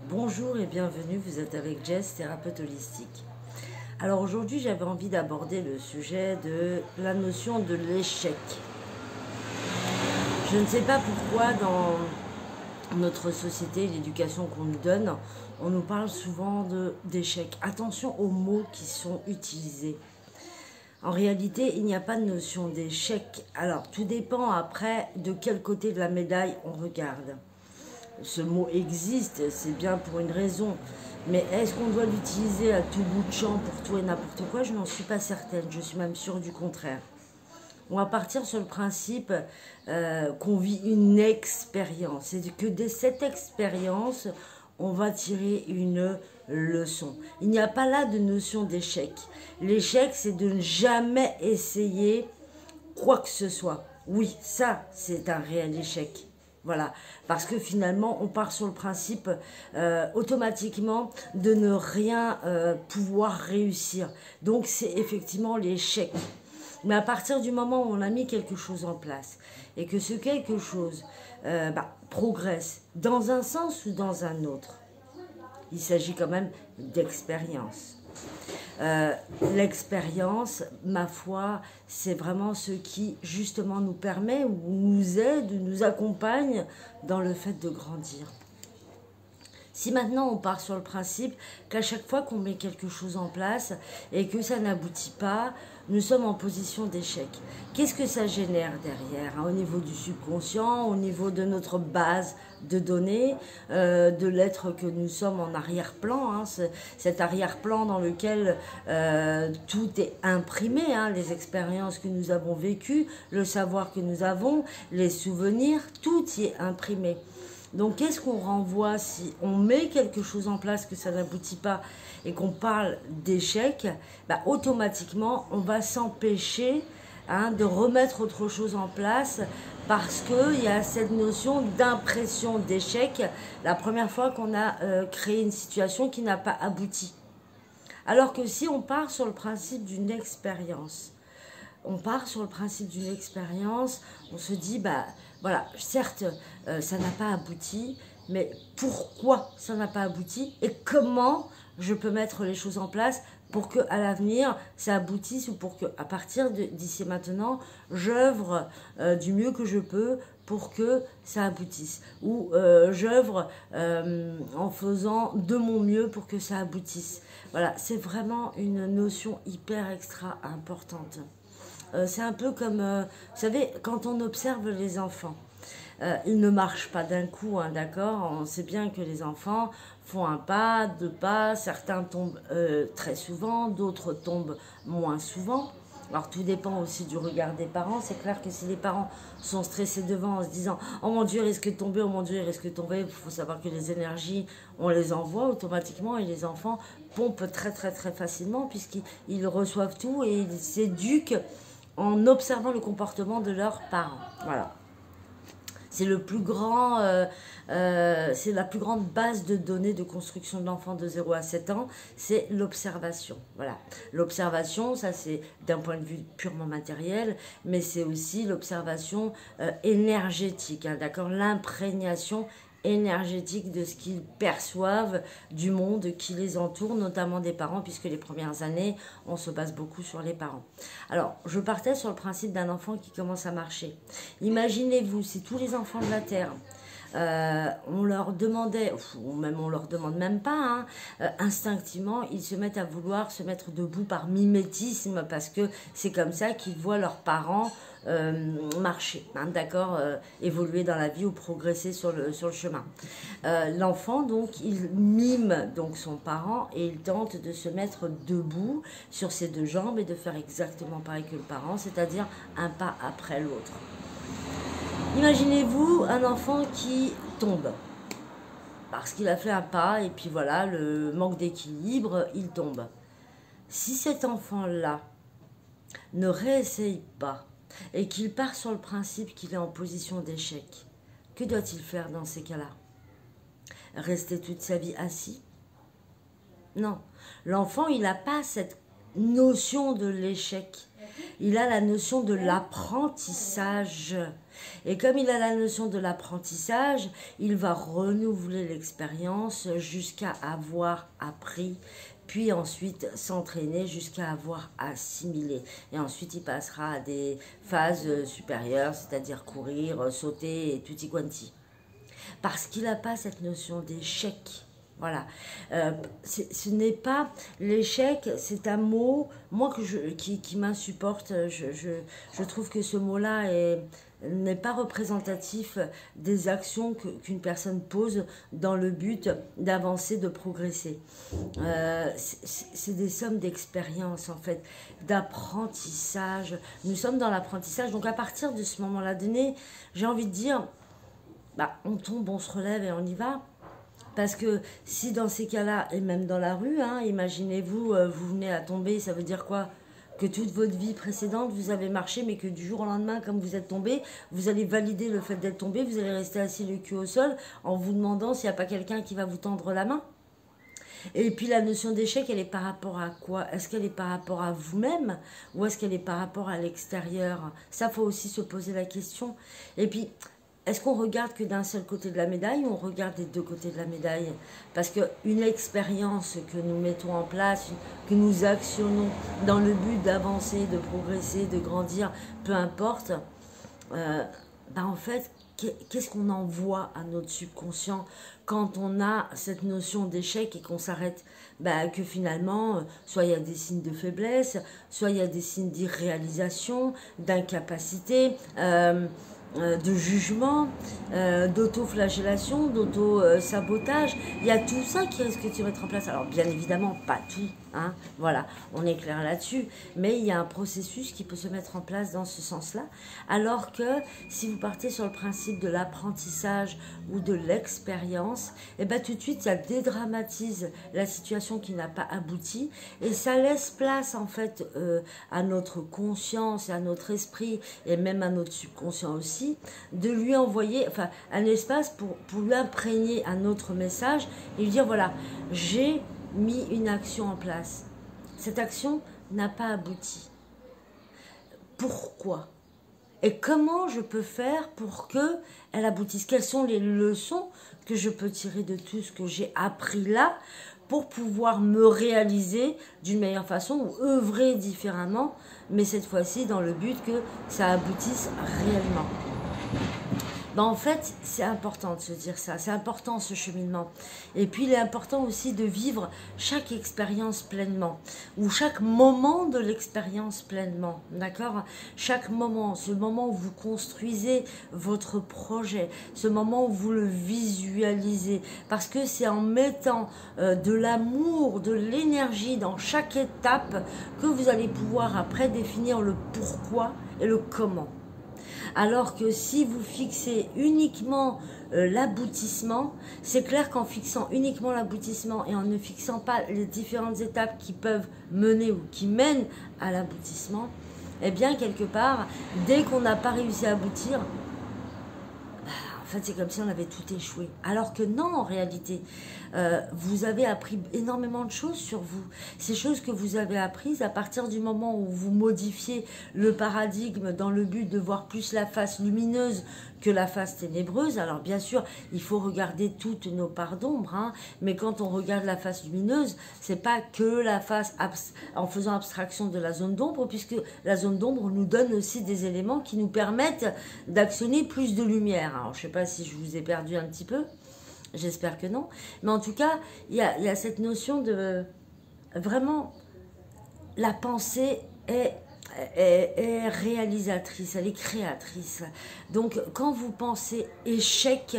Bonjour et bienvenue, vous êtes avec Jess, thérapeute holistique. Alors aujourd'hui j'avais envie d'aborder le sujet de la notion de l'échec. Je ne sais pas pourquoi dans notre société, l'éducation qu'on nous donne, on nous parle souvent d'échec. Attention aux mots qui sont utilisés. En réalité, il n'y a pas de notion d'échec. Alors tout dépend après de quel côté de la médaille on regarde. Ce mot existe, c'est bien pour une raison. Mais est-ce qu'on doit l'utiliser à tout bout de champ pour tout et n'importe quoi? Je n'en suis pas certaine, je suis même sûre du contraire. On va partir sur le principe qu'on vit une expérience. Et que de cette expérience, on va tirer une leçon. Il n'y a pas là de notion d'échec. L'échec, c'est de ne jamais essayer quoi que ce soit. Oui, ça, c'est un réel échec. Voilà, parce que finalement, on part sur le principe automatiquement de ne rien pouvoir réussir. Donc, c'est effectivement l'échec. Mais à partir du moment où on a mis quelque chose en place et que ce quelque chose progresse dans un sens ou dans un autre, il s'agit quand même d'expérience. L'expérience, ma foi, c'est vraiment ce qui justement nous permet ou nous aide, nous accompagne dans le fait de grandir. Si maintenant on part sur le principe qu'à chaque fois qu'on met quelque chose en place et que ça n'aboutit pas, nous sommes en position d'échec. Qu'est-ce que ça génère derrière, au niveau du subconscient, au niveau de notre base de données, de l'être que nous sommes en arrière-plan, cet arrière-plan dans lequel tout est imprimé, les expériences que nous avons vécues, le savoir que nous avons, les souvenirs, tout y est imprimé. Donc, qu'est-ce qu'on renvoie si on met quelque chose en place, que ça n'aboutit pas et qu'on parle d'échec? Automatiquement, on va s'empêcher de remettre autre chose en place parce qu'il y a cette notion d'impression d'échec la première fois qu'on a créé une situation qui n'a pas abouti. Alors que si on part sur le principe d'une expérience, on se dit, voilà, certes, ça n'a pas abouti, mais pourquoi ça n'a pas abouti et comment je peux mettre les choses en place pour qu'à l'avenir, ça aboutisse ou pour qu'à partir d'ici maintenant, j'œuvre du mieux que je peux pour que ça aboutisse. Ou j'œuvre en faisant de mon mieux pour que ça aboutisse. Voilà, c'est vraiment une notion hyper extra importante. C'est un peu comme, vous savez, quand on observe les enfants, ils ne marchent pas d'un coup, d'accord? On sait bien que les enfants font un pas, deux pas, certains tombent très souvent, d'autres tombent moins souvent. Alors tout dépend aussi du regard des parents. C'est clair que si les parents sont stressés devant en se disant « Oh mon Dieu, il risque de tomber, oh mon Dieu, il risque de tomber », il faut savoir que les énergies, on les envoie automatiquement et les enfants pompent très très très facilement puisqu'ils reçoivent tout et ils s'éduquent en observant le comportement de leurs parents. Voilà. C'est le plus grand, c'est la plus grande base de données de construction de l'enfant de 0 à 7 ans, c'est l'observation. Voilà. L'observation, ça c'est d'un point de vue purement matériel, mais c'est aussi l'observation énergétique, d'accord? L'imprégnation énergétique de ce qu'ils perçoivent du monde qui les entoure, notamment des parents, puisque les premières années, on se base beaucoup sur les parents. Alors, je partais sur le principe d'un enfant qui commence à marcher. Imaginez-vous, si tous les enfants de la Terre, on leur demandait, ou même on leur demande même pas, instinctivement, ils se mettent à vouloir se mettre debout par mimétisme, parce que c'est comme ça qu'ils voient leurs parents marcher, d'accord, évoluer dans la vie ou progresser sur le chemin. L'enfant, donc, il mime donc son parent et il tente de se mettre debout sur ses deux jambes et de faire exactement pareil que le parent, c'est-à-dire un pas après l'autre. Imaginez-vous un enfant qui tombe parce qu'il a fait un pas et puis voilà, le manque d'équilibre, il tombe. Si cet enfant-là ne réessaye pas et qu'il part sur le principe qu'il est en position d'échec, que doit-il faire dans ces cas-là? Rester toute sa vie assis? Non. L'enfant, il n'a pas cette notion de l'échec. il a la notion de l'apprentissage. Et comme il a la notion de l'apprentissage, il va renouveler l'expérience jusqu'à avoir appris, puis ensuite s'entraîner jusqu'à avoir assimilé. Et ensuite, il passera à des phases supérieures, c'est-à-dire courir, sauter et tutti quanti. Parce qu'il n'a pas cette notion d'échec. Voilà. Ce n'est pas l'échec, c'est un mot, moi qui m'insupporte. Je trouve que ce mot-là n'est pas représentatif des actions qu'une personne pose dans le but d'avancer, de progresser. C'est des sommes d'expérience, en fait, d'apprentissage. Nous sommes dans l'apprentissage. Donc, à partir de ce moment-là donné, j'ai envie de dire, bah, on tombe, on se relève et on y va. Parce que si dans ces cas-là, et même dans la rue, hein, imaginez-vous, vous venez à tomber, ça veut dire quoi? Que toute votre vie précédente, vous avez marché, mais que du jour au lendemain, comme vous êtes tombé, vous allez valider le fait d'être tombé, vous allez rester assis le cul au sol en vous demandant s'il n'y a pas quelqu'un qui va vous tendre la main. Et puis la notion d'échec, elle est par rapport à quoi? Est-ce qu'elle est par rapport à vous-même ou est-ce qu'elle est par rapport à l'extérieur? Ça, faut aussi se poser la question. Et puis, est-ce qu'on regarde que d'un seul côté de la médaille ou on regarde des deux côtés de la médaille? Parce qu'une expérience que nous mettons en place, que nous actionnons dans le but d'avancer, de progresser, de grandir, peu importe, en fait, qu'est-ce qu'on envoie à notre subconscient quand on a cette notion d'échec et qu'on s'arrête? Que finalement, soit il y a des signes de faiblesse, soit il y a des signes d'irréalisation, d'incapacité, de jugement, d'auto-flagellation, d'auto-sabotage. Il y a tout ça qui risque de se mettre en place. Alors bien évidemment, pas tout, hein, voilà, on est clair là-dessus, mais il y a un processus qui peut se mettre en place dans ce sens-là, alors que si vous partez sur le principe de l'apprentissage ou de l'expérience, et tout de suite, ça dédramatise la situation qui n'a pas abouti, et ça laisse place en fait à notre conscience, à notre esprit, et même à notre subconscient aussi, de lui envoyer un espace pour lui imprégner un autre message et lui dire voilà, j'ai mis une action en place. Cette action n'a pas abouti. Pourquoi? Et comment je peux faire pour qu'elle aboutisse? Quelles sont les leçons que je peux tirer de tout ce que j'ai appris là pour pouvoir me réaliser d'une meilleure façon ou œuvrer différemment, mais cette fois-ci dans le but que ça aboutisse réellement. En fait, c'est important de se dire ça, c'est important ce cheminement. Et puis, il est important aussi de vivre chaque expérience pleinement, ou chaque moment de l'expérience pleinement, d'accord? Chaque moment, ce moment où vous construisez votre projet, ce moment où vous le visualisez, parce que c'est en mettant de l'amour, de l'énergie dans chaque étape que vous allez pouvoir après définir le pourquoi et le comment. Alors que si vous fixez uniquement l'aboutissement, c'est clair qu'en fixant uniquement l'aboutissement et en ne fixant pas les différentes étapes qui peuvent mener ou qui mènent à l'aboutissement, eh bien quelque part, dès qu'on n'a pas réussi à aboutir, en fait, c'est comme si on avait tout échoué. Alors que non, en réalité, vous avez appris énormément de choses sur vous. Ces choses que vous avez apprises à partir du moment où vous modifiez le paradigme dans le but de voir plus la face lumineuse que la face ténébreuse. Alors bien sûr, il faut regarder toutes nos parts d'ombre, hein, mais quand on regarde la face lumineuse, c'est pas que la face en faisant abstraction de la zone d'ombre, puisque la zone d'ombre nous donne aussi des éléments qui nous permettent d'actionner plus de lumière. Alors je sais pas si je vous ai perdu un petit peu, j'espère que non, mais en tout cas, il y a cette notion de vraiment la pensée est réalisatrice, elle est créatrice. Donc, quand vous pensez échec,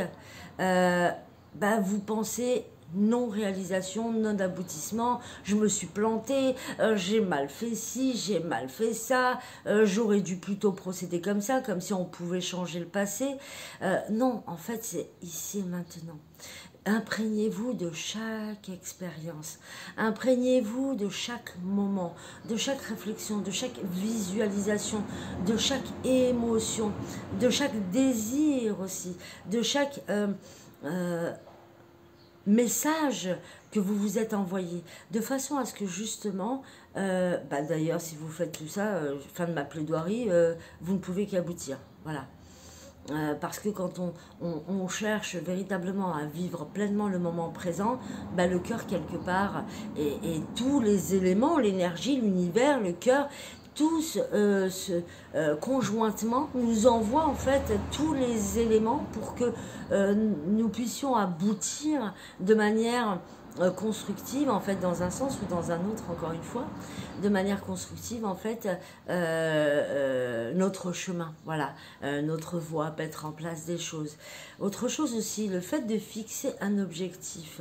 vous pensez non-réalisation, non-aboutissement, je me suis plantée, j'ai mal fait ci, j'ai mal fait ça, j'aurais dû plutôt procéder comme ça, comme si on pouvait changer le passé. Non, en fait, c'est ici et maintenant. Imprégnez-vous de chaque expérience, imprégnez-vous de chaque moment, de chaque réflexion, de chaque visualisation, de chaque émotion, de chaque désir aussi, de chaque message que vous vous êtes envoyé, de façon à ce que justement, d'ailleurs si vous faites tout ça, fin de ma plaidoirie, vous ne pouvez qu'aboutir, voilà. Parce que quand on cherche véritablement à vivre pleinement le moment présent, le cœur quelque part, et tous les éléments, l'énergie, l'univers, le cœur, tous conjointement nous envoient en fait tous les éléments pour que nous puissions aboutir de manière constructive en fait dans un sens ou dans un autre, encore une fois, de manière constructive en fait notre chemin, voilà, notre voie, mettre en place des choses. Autre chose aussi, le fait de fixer un objectif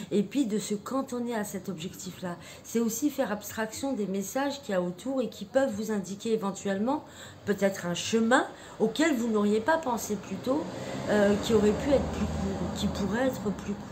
et puis de se cantonner à cet objectif là, c'est aussi faire abstraction des messages qu'il y a autour et qui peuvent vous indiquer éventuellement peut-être un chemin auquel vous n'auriez pas pensé plus tôt, qui aurait pu être plus court, qui pourrait être plus court.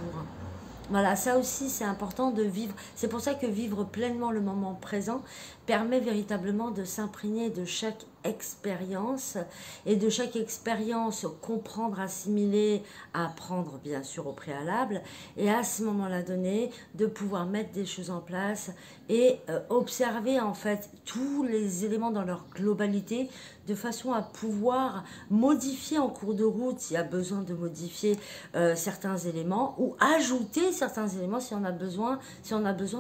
Voilà, ça aussi c'est important de vivre. C'est pour ça que vivre pleinement le moment présent permet véritablement de s'imprégner de chaque expérience et de chaque expérience comprendre, assimiler, apprendre bien sûr au préalable et à ce moment-là donné de pouvoir mettre des choses en place et observer en fait tous les éléments dans leur globalité de façon à pouvoir modifier en cours de route s'il y a besoin de modifier certains éléments ou ajouter certains éléments si on a besoin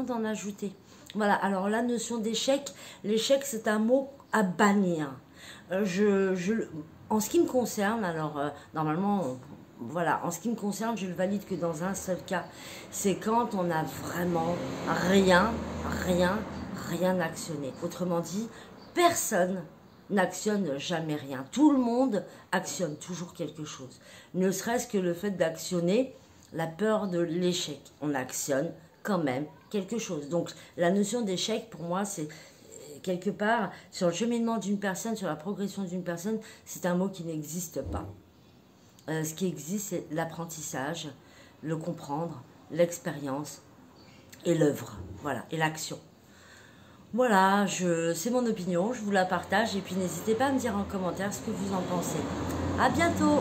d'en ajouter. Voilà, alors la notion d'échec, l'échec c'est un mot à bannir. En ce qui me concerne, alors normalement, voilà, en ce qui me concerne, je le valide que dans un seul cas, c'est quand on n'a vraiment rien actionné. Autrement dit, personne n'actionne jamais rien. Tout le monde actionne toujours quelque chose. Ne serait-ce que le fait d'actionner, la peur de l'échec. On actionne quand même quelque chose. Donc la notion d'échec pour moi c'est quelque part sur le cheminement d'une personne, sur la progression d'une personne, c'est un mot qui n'existe pas. Ce qui existe c'est l'apprentissage, le comprendre, l'expérience et l'œuvre, voilà, et l'action. Voilà, c'est mon opinion, je vous la partage et puis n'hésitez pas à me dire en commentaire ce que vous en pensez. À bientôt!